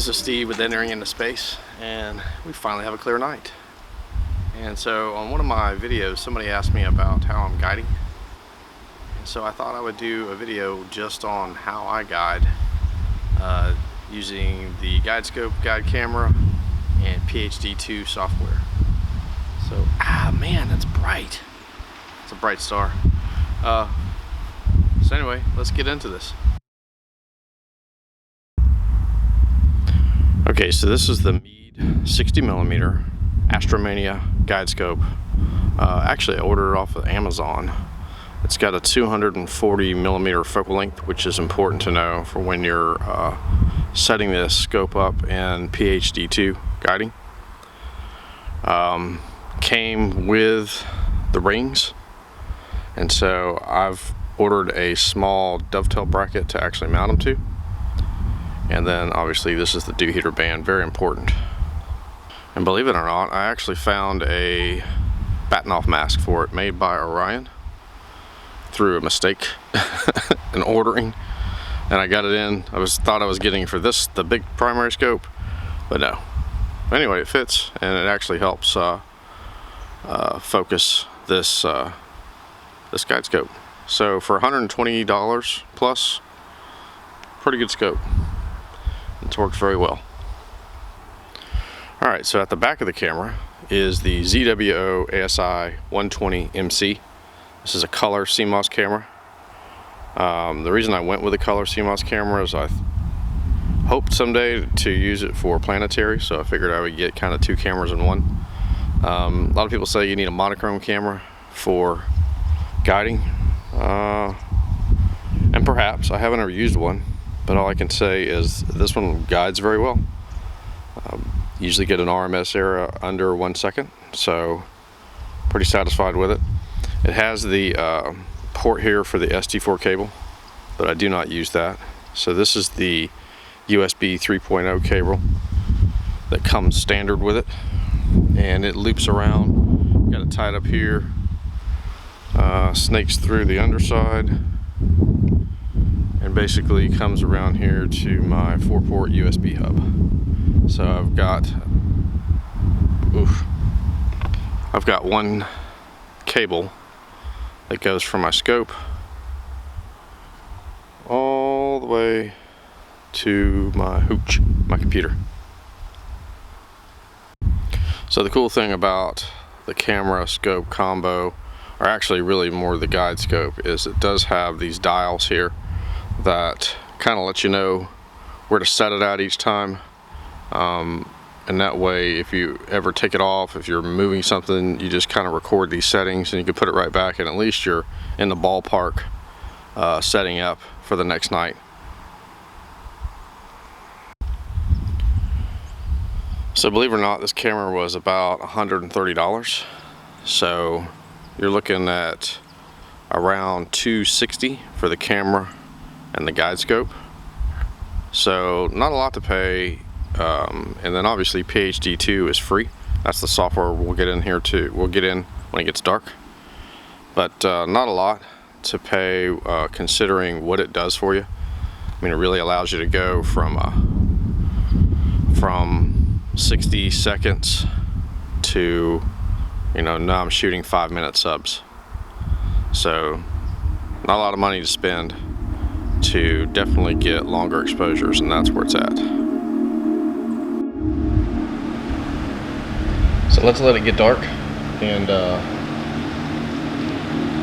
This is Steve with Entering Into Space, and we finally have a clear night. And so on one of my videos, somebody asked me about how I'm guiding. And so I thought I would do a video just on how I guide using the guide scope, guide camera, and PHD2 software. So, man, that's bright. It's a bright star. So anyway, let's get into this. Okay, so this is the Meade 60mm Astromania guide scope. Actually, I ordered it off of Amazon. It's got a 240mm focal length, which is important to know for when you're setting this scope up in PHD2 guiding. Came with the rings, and so I've ordered a small dovetail bracket to actually mount them to. And then obviously this is the dew heater band, very important. And believe it or not, I actually found a batten off mask for it made by Orion through a mistake in ordering. And I got it in, thought I was getting for the big primary scope, but no. Anyway, it fits, and it actually helps focus this guide scope. So for $120 plus, pretty good scope. It's worked very well. Alright, so at the back of the camera is the ZWO ASI 120MC. This is a color CMOS camera. The reason I went with a color CMOS camera is I hoped someday to use it for planetary, so I figured I would get kind of two cameras in one. A lot of people say you need a monochrome camera for guiding, and perhaps I haven't ever used one. But all I can say is this one guides very well. Usually get an RMS error under 1 second, so pretty satisfied with it. It has the port here for the SD4 cable, but I do not use that. So this is the USB 3.0 cable that comes standard with it, and it loops around. Got it tied up here, snakes through the underside, and basically comes around here to my 4-port USB hub. So I've got one cable that goes from my scope all the way to my hooch, my computer. So the cool thing about the camera scope combo, or actually really more the guide scope, is it does have these dials here that kind of let you know where to set it at each time, and that way if you ever take it off, if you're moving something, you just kind of record these settings and you can put it right back, and at least you're in the ballpark setting up for the next night. So believe it or not, this camera was about $130, so you're looking at around $260 for the camera and the guide scope, so not a lot to pay. And then obviously PHD2 is free. That's the software we'll get in here too. We'll get in when it gets dark, but not a lot to pay considering what it does for you. I mean, it really allows you to go from 60 seconds to, now I'm shooting 5-minute subs. So not a lot of money to spend to definitely get longer exposures, and that's where it's at. So let's let it get dark, and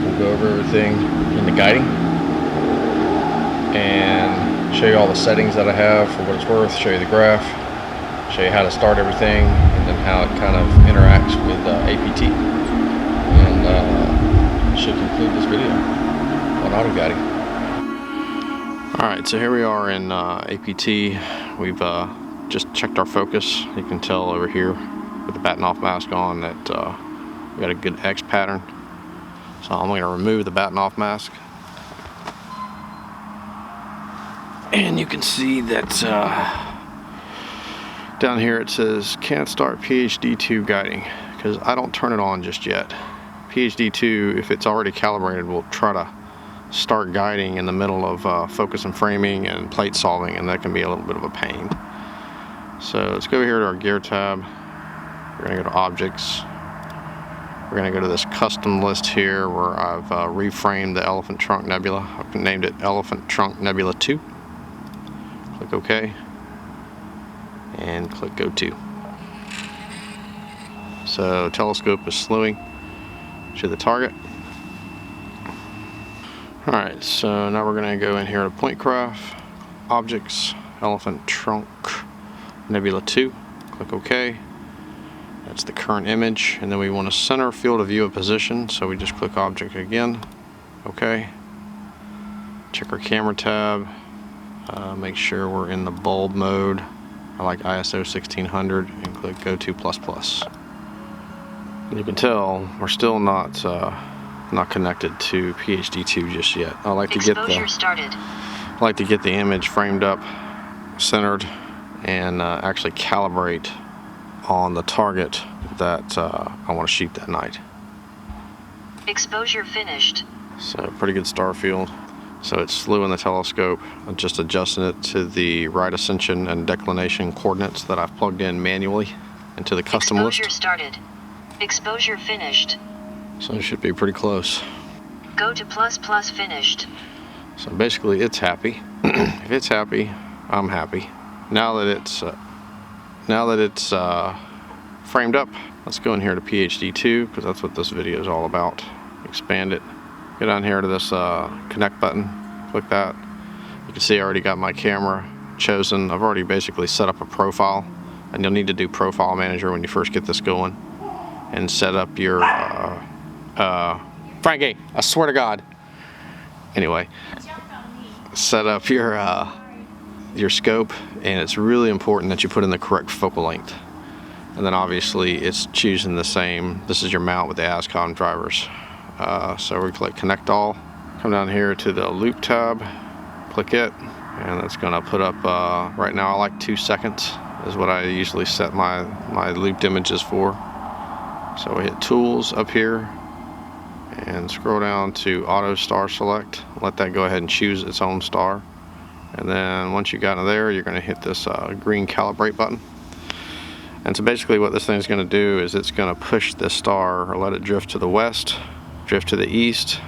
we'll go over everything in the guiding and show you all the settings that I have for what it's worth, show you the graph, show you how to start everything, and then how it kind of interacts with APT, and should conclude this video on auto guiding. Alright, so here we are in APT. We've just checked our focus. You can tell over here with the batten off mask on that we got a good X pattern. So I'm going to remove the batten off mask. And you can see that down here it says can't start PHD2 guiding, because I don't turn it on just yet. PHD2, if it's already calibrated, will try to start guiding in the middle of focus and framing and plate solving, and that can be a little bit of a pain. So let's go over here to our gear tab. We're gonna go to objects. We're gonna go to this custom list here where I've reframed the Elephant Trunk Nebula. I've named it Elephant Trunk Nebula 2. Click OK and click Go To. So telescope is slewing to the target. Alright, so now we're going to go in here to Point Craft, Objects, Elephant Trunk Nebula 2. Click OK. That's the current image, and then we want to center field of view of position, so we just click Object again. OK. Check our camera tab. Make sure we're in the bulb mode. I like ISO 1600, and click Go To ++. And you can tell we're still not connected to PHD2 just yet. I like to get the image framed up, centered, and actually calibrate on the target that I want to shoot that night. Exposure finished. So pretty good star field. So it's slewing the telescope. I'm just adjusting it to the right ascension and declination coordinates that I've plugged in manually into the custom list. Exposure started. Exposure finished. So it should be pretty close. Go to ++ finished. So basically it's happy. If it's happy, I'm happy. Now that it's framed up, let's go in here to PHD2 because that's what this video is all about. Expand it. Go down here to this connect button. Click that. You can see I already got my camera chosen. I've already basically set up a profile, and you'll need to do Profile Manager when you first get this going, and set up your Frankie, I swear to God. Anyway, set up your scope, and it's really important that you put in the correct focal length. And then obviously it's choosing the same. This is your mount with the ASCOM drivers. So we click Connect All. Come down here to the Loop tab, click it, and that's going to put up. Right now I like 2 seconds is what I usually set my looped images for. So we hit Tools up here and scroll down to Auto Star Select. Let that go ahead and choose its own star. And then once you got in there, you're going to hit this green Calibrate button. And so basically what this thing is going to do is it's going to push this star, or let it drift to the west, drift to the east.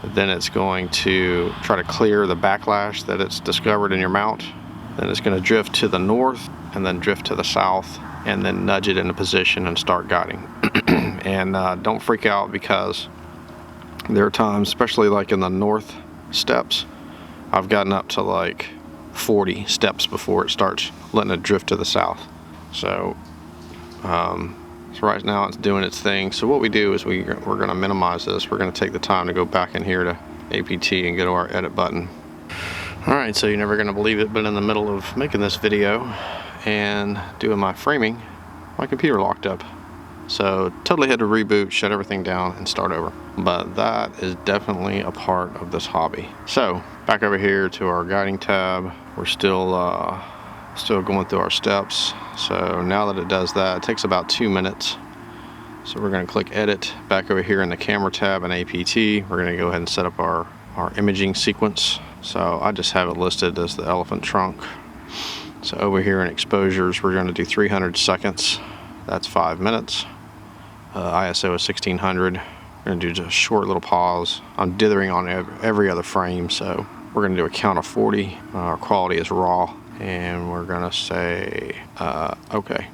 Then it's going to try to clear the backlash that it's discovered in your mount. Then it's going to drift to the north and then drift to the south, and then nudge it into position and start guiding. And don't freak out, because there are times, especially like in the north steps, I've gotten up to like 40 steps before it starts letting it drift to the south. So right now it's doing its thing. So what we do is we're going to minimize this. We're going to take the time to go back in here to APT and go to our edit button. Alright, so you're never going to believe it, but in the middle of making this video and doing my framing, my computer locked up. So totally had to reboot, shut everything down, and start over. But that is definitely a part of this hobby. So back over here to our guiding tab. We're still going through our steps. So now that it does that, it takes about 2 minutes. So we're going to click Edit. Back over here in the camera tab and APT, we're going to go ahead and set up our imaging sequence. So I just have it listed as the elephant trunk. So over here in exposures, we're going to do 300 seconds. That's 5 minutes. ISO is 1600. We're going to do just a short little pause. I'm dithering on every other frame, so we're going to do a count of 40. Our quality is raw, and we're going to say OK.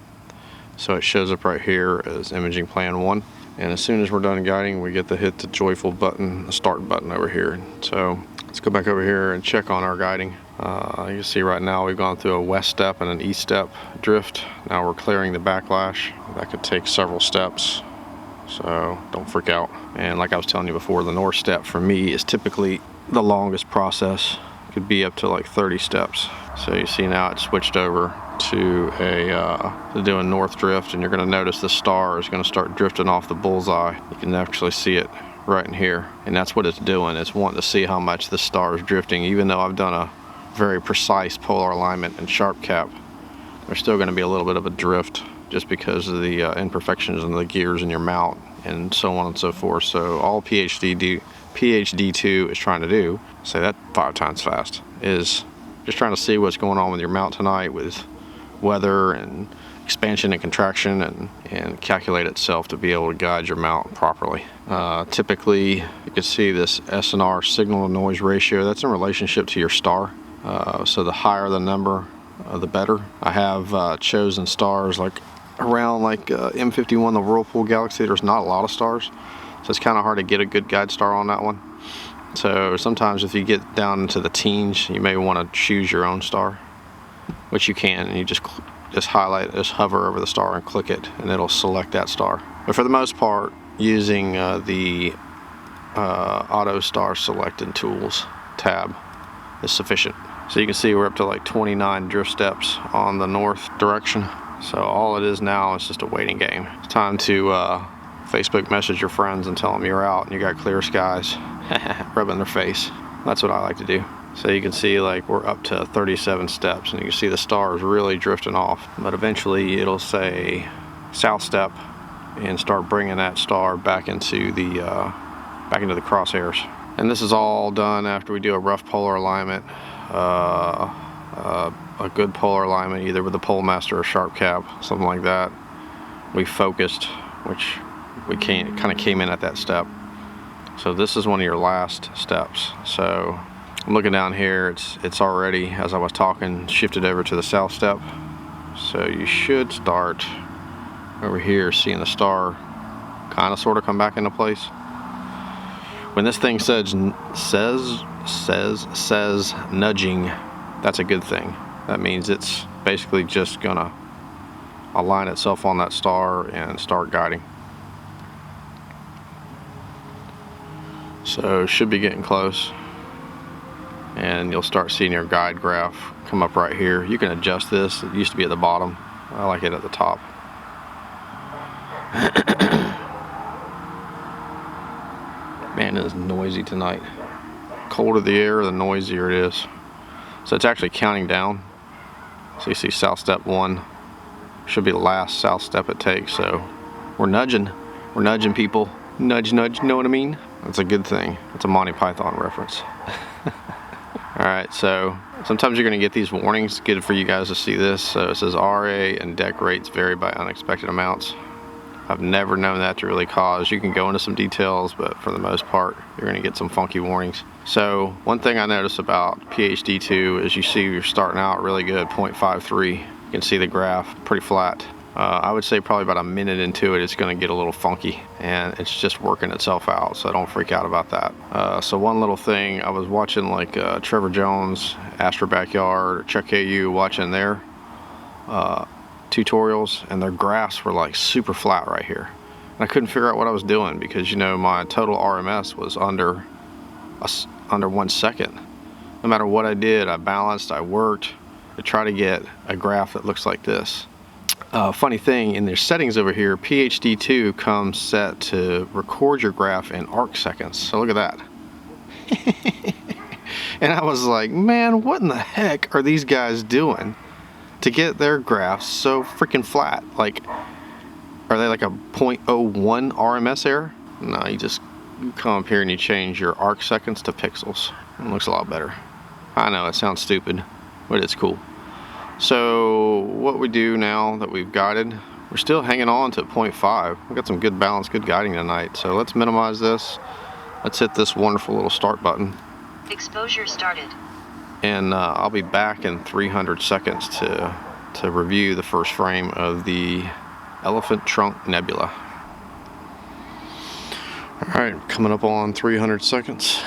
So it shows up right here as imaging plan 1. And as soon as we're done guiding, we get to hit the joyful button, the start button over here. So let's go back over here and check on our guiding. You can see right now we've gone through a west step and an east step drift. Now we're clearing the backlash. That could take several steps, so don't freak out. And like I was telling you before, the north step for me is typically the longest process. It could be up to like 30 steps. So you see now it's switched over to doing north drift, and you're going to notice the star is going to start drifting off the bullseye. You can actually see it right in here, and that's what it's doing. It's wanting to see how much the star is drifting. Even though I've done a very precise polar alignment and sharp cap, there's still going to be a little bit of a drift just because of the imperfections in the gears in your mount and so on and so forth. So all PHD2 is trying to do, say that 5 times fast, is just trying to see what's going on with your mount tonight with weather and expansion and contraction, and calculate itself to be able to guide your mount properly. Typically, you can see this SNR, signal to noise ratio, that's in relationship to your star. So the higher the number, the better. I have chosen stars like around like M51, the Whirlpool Galaxy. There's not a lot of stars, so it's kind of hard to get a good guide star on that one. So sometimes if you get down into the teens, you may want to choose your own star, which you can, and you just hover over the star and click it, and it'll select that star. But for the most part, using the auto star selecting tools tab is sufficient. So you can see we're up to like 29 drift steps on the north direction. So all it is now is just a waiting game. It's time to Facebook message your friends and tell them you're out and you got clear skies. Rubbing their face. That's what I like to do. So you can see like we're up to 37 steps, and you can see the stars really drifting off. But eventually it'll say south step and start bringing that star back into the crosshairs. And this is all done after we do a rough polar alignment, a good polar alignment either with a pole master or sharp cap, something like that. We focused, which we kind of came in at that step. So this is one of your last steps. So I'm looking down here, it's already, as I was talking, shifted over to the south step. So you should start over here seeing the star kind of sort of come back into place. When this thing says nudging, that's a good thing. That means it's basically just gonna align itself on that star and start guiding. So should be getting close, and you'll start seeing your guide graph come up right here. You can adjust this. It used to be at the bottom. I like it at the top. Man, it is noisy tonight. Colder the air, the noisier it is. So it's actually counting down. So you see south step 1 should be the last south step it takes. So we're nudging people. Nudge, nudge, know what I mean? That's a good thing. It's a Monty Python reference. Alright, so sometimes you're going to get these warnings. Good for you guys to see this. So it says RA and deck rates vary by unexpected amounts. I've never known that to really cause. You can go into some details, but for the most part, you're going to get some funky warnings. So one thing I noticed about PHD2 is you see you're starting out really good, 0.53. You can see the graph pretty flat. I would say probably about a minute into it, it's going to get a little funky, and it's just working itself out, so don't freak out about that. So one little thing, I was watching like Trevor Jones, Astro Backyard, Chuck KU, watching their tutorials, and their graphs were like super flat right here. And I couldn't figure out what I was doing because, you know, my total RMS was under 1 second. No matter what I did, I balanced, I worked to try to get a graph that looks like this. Funny thing, in their settings over here, PHD2 comes set to record your graph in arc seconds. So look at that. And I was like, man, what in the heck are these guys doing to get their graphs so freaking flat? Like, are they like a 0.01 RMS error? No, you come up here and you change your arc seconds to pixels. It looks a lot better. I know, it sounds stupid, but it's cool. So what we do now that we've guided, we're still hanging on to 0.5. We've got some good balance, good guiding tonight. So let's minimize this. Let's hit this wonderful little start button. Exposure started. And I'll be back in 300 seconds to review the first frame of the Elephant Trunk Nebula. Alright, coming up on 300 seconds,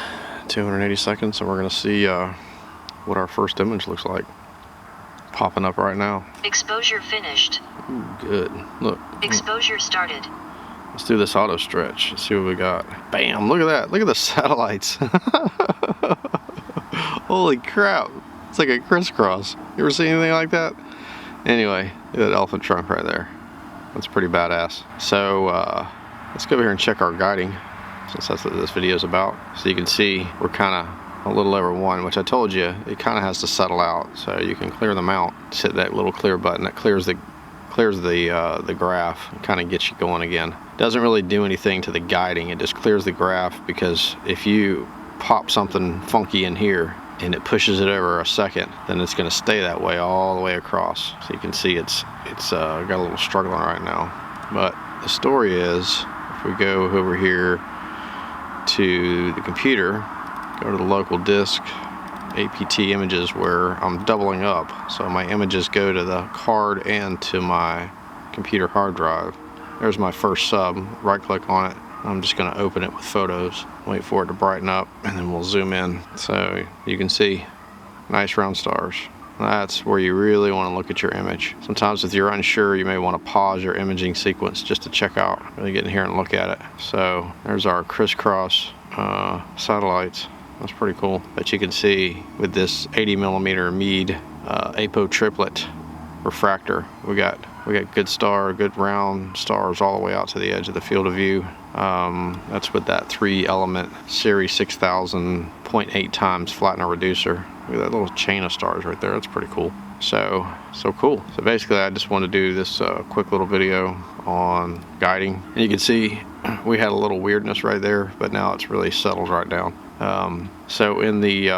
280 seconds, and we're going to see what our first image looks like. Popping up right now. Exposure finished. Ooh, good. Look. Exposure started. Let's do this auto stretch. Let's see what we got. Bam! Look at that. Look at the satellites. Holy crap. It's like a crisscross. You ever seen anything like that? Anyway, look at that elephant trunk right there. That's pretty badass. So let's go over here and check our guiding, since that's what this video is about. So you can see we're kind of a little over 1, which I told you it kind of has to settle out. So you can clear the mount. Just hit that little clear button. That clears the graph and kind of gets you going again. Doesn't really do anything to the guiding. It just clears the graph, because if you pop something funky in here, and it pushes it over a second, then it's going to stay that way all the way across. So you can see it's got a little struggling right now. But the story is, if we go over here to the computer, go to the local disk, APT images, where I'm doubling up. So my images go to the card and to my computer hard drive. There's my first sub. Right click on it. I'm just going to open it with photos, wait for it to brighten up, and then we'll zoom in. So you can see nice round stars. That's where you really want to look at your image. Sometimes if you're unsure, you may want to pause your imaging sequence just to check out, really get in here and look at it. So there's our crisscross satellites. That's pretty cool. But you can see with this 80mm Meade APO triplet refractor, we got good round stars all the way out to the edge of the field of view. That's with that 3-element series 6000 0.8 times flattener reducer. Look at that little chain of stars right there. That's pretty cool. So cool. So basically, I just wanted to do this quick little video on guiding. And you can see we had a little weirdness right there, but now it's really settled right down. So in the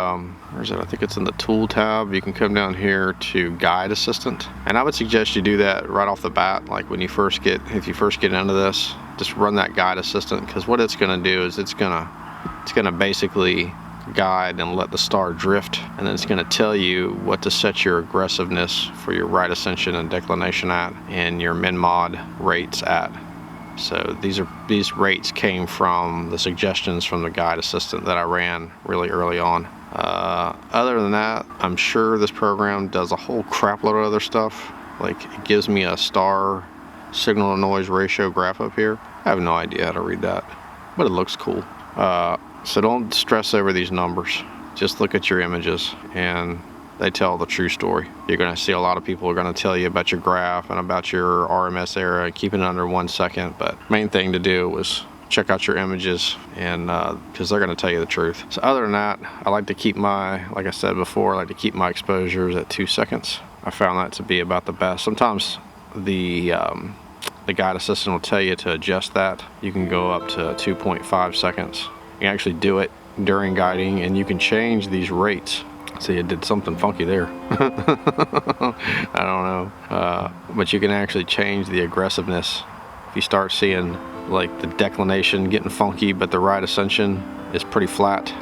where's it? I think it's in the tool tab. You can come down here to guide assistant, and I would suggest you do that right off the bat. Like when you first get, if you first get into this, just run that guide assistant, because what it's going to do is it's going to basically guide and let the star drift, and then it's going to tell you what to set your aggressiveness for your right ascension and declination at, and your min mod rates at. So these rates came from the suggestions from the guide assistant that I ran really early on. Other than that, I'm sure this program does a whole crap load of other stuff. Like, it gives me a star signal to noise ratio graph up here. I have no idea how to read that, but it looks cool. So don't stress over these numbers. Just look at your images, and they tell the true story. You're going to see a lot of people are going to tell you about your graph and about your RMS error, keeping it under 1 second. But main thing to do was check out your images, and because they're going to tell you the truth. So other than that, I like to keep like I said before, I like to keep my exposures at 2 seconds. I found that to be about the best. Sometimes the guide assistant will tell you to adjust that. You can go up to 2.5 seconds. You can actually do it during guiding, and you can change these rates. See, it did something funky there. I don't know. But you can actually change the aggressiveness. If you start seeing like the declination getting funky, but the right ascension is pretty flat,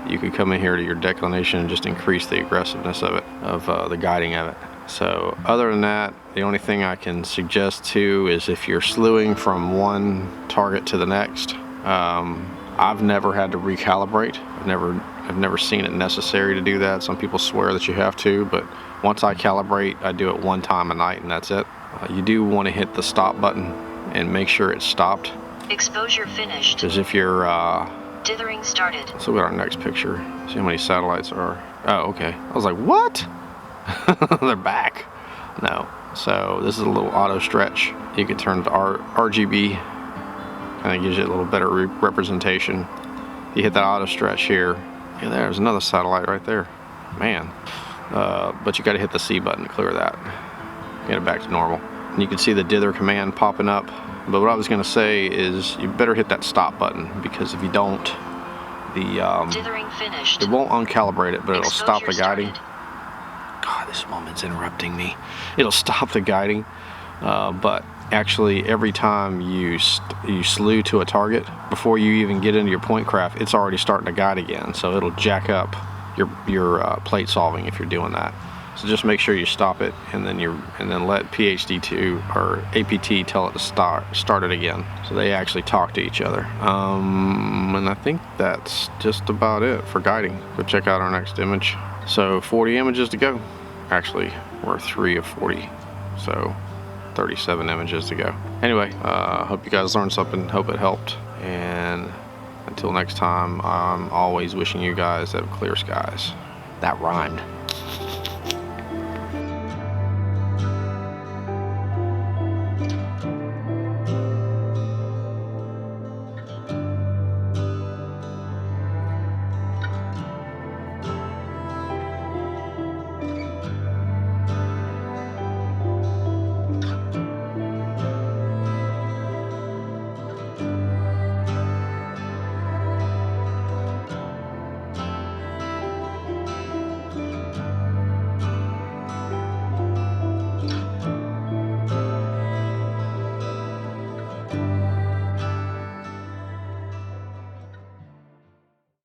you can come in here to your declination and just increase the aggressiveness of it, of the guiding of it. So other than that, the only thing I can suggest too is if you're slewing from one target to the next, I've never had to recalibrate. I've never seen it necessary to do that. Some people swear that you have to, but once I calibrate, I do it one time a night and that's it. You do want to hit the stop button and make sure it's stopped. Exposure finished. Because if you're dithering started. Let's look at our next picture. See how many satellites are. Oh, okay. I was like, what? They're back. No. So this is a little auto stretch. You can turn to RGB. Kind of gives you a little better representation. You hit that auto stretch here. Yeah, there's another satellite right there. Man. But you got to hit the C button to clear that. Get it back to normal. And you can see the dither command popping up. But what I was going to say is you better hit that stop button, because if you don't, dithering finished. It won't uncalibrate it, but it'll stop the guiding. Started. God, this woman's interrupting me. It'll stop the guiding, but actually every time you slew to a target, before you even get into your point craft, it's already starting to guide again. So it'll jack up your plate solving if you're doing that. So just make sure you stop it, and then let PHD2 or APT tell it to start it again. So they actually talk to each other. And I think that's just about it for guiding. Go check out our next image. So 40 images to go. Actually, we're 3 of 40. So 37 images to go. Anyway, hope you guys learned something. Hope it helped. And until next time, I'm always wishing you guys have clear skies. That rhymed.